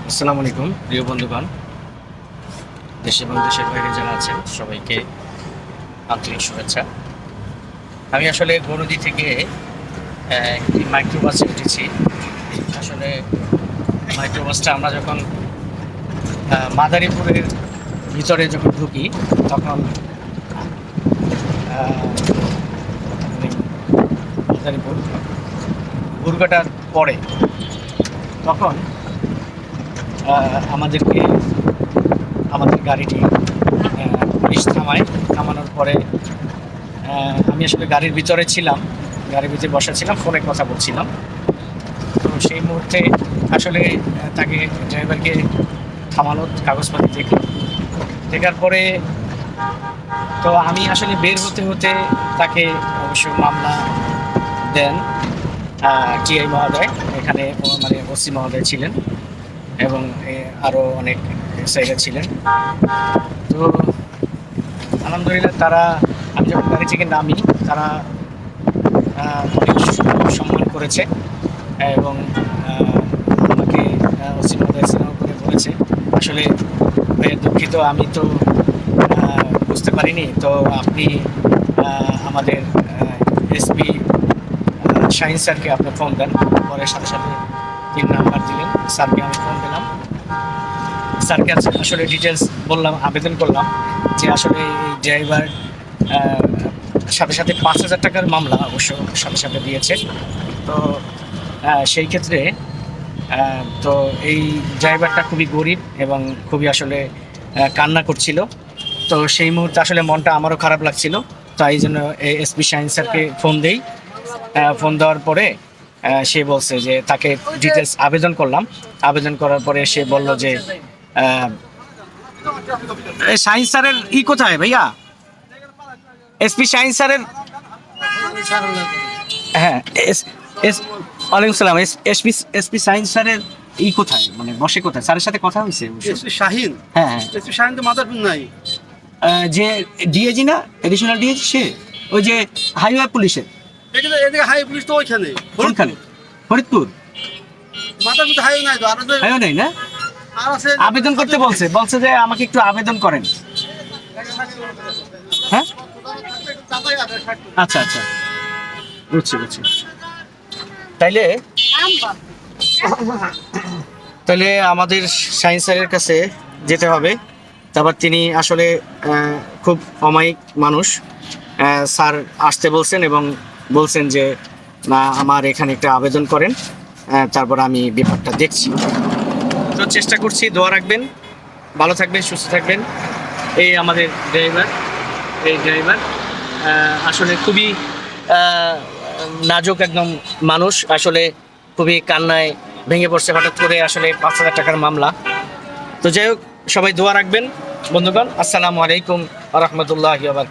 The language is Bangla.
আসসালামু আলাইকুম প্রিয় বন্ধুগণ, দেশে এবং দেশের বাইরে যারা আছেন সবাইকে আন্তরিক শুভেচ্ছা। আমি আসলে গরুদি থেকে একটি মাইক্রোবাসে উঠেছি। আসলে মাইক্রোবাসটা আমরা যখন মাদারীপুরের ভিতরে যখন ঢুকি তখন মাদারীপুর দুর্গাটার পরে তখন আমাদের গাড়িটি পুলিশ থামানোর পরে আমি আসলে গাড়ির ভিতরে ছিলাম, গাড়ির ভিতরে বসা ছিলাম, ফোনে কথা বলছিলাম। তো সেই মুহূর্তে আসলে তাকে ড্রাইভারকে থামানো, কাগজপাতি দেখার পরে তো আমি আসলে বের হতে হতে তাকে অবশ্য মামলা দেন টিআই মহোদয়, এখানে মানে ওসি মহোদয় ছিলেন এবং আরও অনেক সাইডার ছিলেন। তো আলহামদুলিল্লাহ তারা, আমি যখন গাড়ি থেকে নামি তারা অনেক সম্মান করেছে এবং আমাকে ওসি মহোদয় সালাম করে বলেছে, আসলে দুঃখিত, আমি তো বুঝতে পারিনি, তো আপনি আমাদের এসপি শাহিন স্যারকে আপনি ফোন দেন। পরে সাথে সাথে 3 নাম্বার দিলেন, স্যারকে আমি ফোন দিলাম। স্যারকে আসলে ডিটেলস বললাম, আবেদন করলাম যে আসলে এই ড্রাইভার সাথে সাথে 5,000 টাকার মামলা অবশ্য সাথে সাথে দিয়েছে। তো সেই ক্ষেত্রে তো এই ড্রাইভারটা খুবই গরিব এবং খুবই আসলে কান্না করছিল। তো সেই মুহূর্তে আসলে মনটা আমারও খারাপ লাগছিল। তো এই জন্য এসপি শাহিন স্যারকে ফোন দেই। ফোন দেওয়ার পরে সে বলছে যে তাকে ডিটেলস আবেদন করলাম। আবেদন করার পরে সে বলল যে শাহিন স্যারের কোথায় ভাইয়া, এসপি শাহিন স্যারের? হ্যাঁ, ওয়ালাইকুম সালাম। এসপি শাহিন স্যারের কোথায়, মানে বসে কোথায়? স্যারের সাথে কথা হয়েছে? এসপি শাহিন? হ্যাঁ হ্যাঁ, এসপি শাহিন তো মাদারপুর নাই। যে ডিএজি না, এডিশনাল ডিএজি, সে ওই যে হাইওয়ে পুলিশের এদিকে হাই পুলিশ তো ওইখানে, কোনখানে? ফরিদপুর। মাদারপুর তো হাইও নাই তো, আর হাইওয়ে নেই না? আর আছে। আবেদন করতে বলছে যে আমাকে একটু আবেদন করেন। হ্যাঁ, আচ্ছা আচ্ছা, বুঝছি। তাইলে আমাদের শাহিন স্যারের কাছে যেতে হবে। তারপর তিনি আসলে খুব অমায়িক মানুষ। স্যার আসতে বলছেন এবং বলছেন যে না, আমার এখানে একটা আবেদন করেন, তারপর আমি ব্যাপারটা দেখছি। তো চেষ্টা করছি, দোয়া রাখবেন, ভালো থাকবেন, সুস্থ থাকবেন। এই আমাদের ড্রাইভার আসলে খুবই নাজুক একদম মানুষ, আসলে খুবই কান্নায় ভেঙে পড়ছে হঠাৎ করে, আসলে 5,000 টাকার মামলা। তো যাই হোক, সবাই দোয়া রাখবেন বন্ধুগণ। আসসালামু আলাইকুম ওয়া রাহমাতুল্লাহি ওয়া বারাকাতুহু।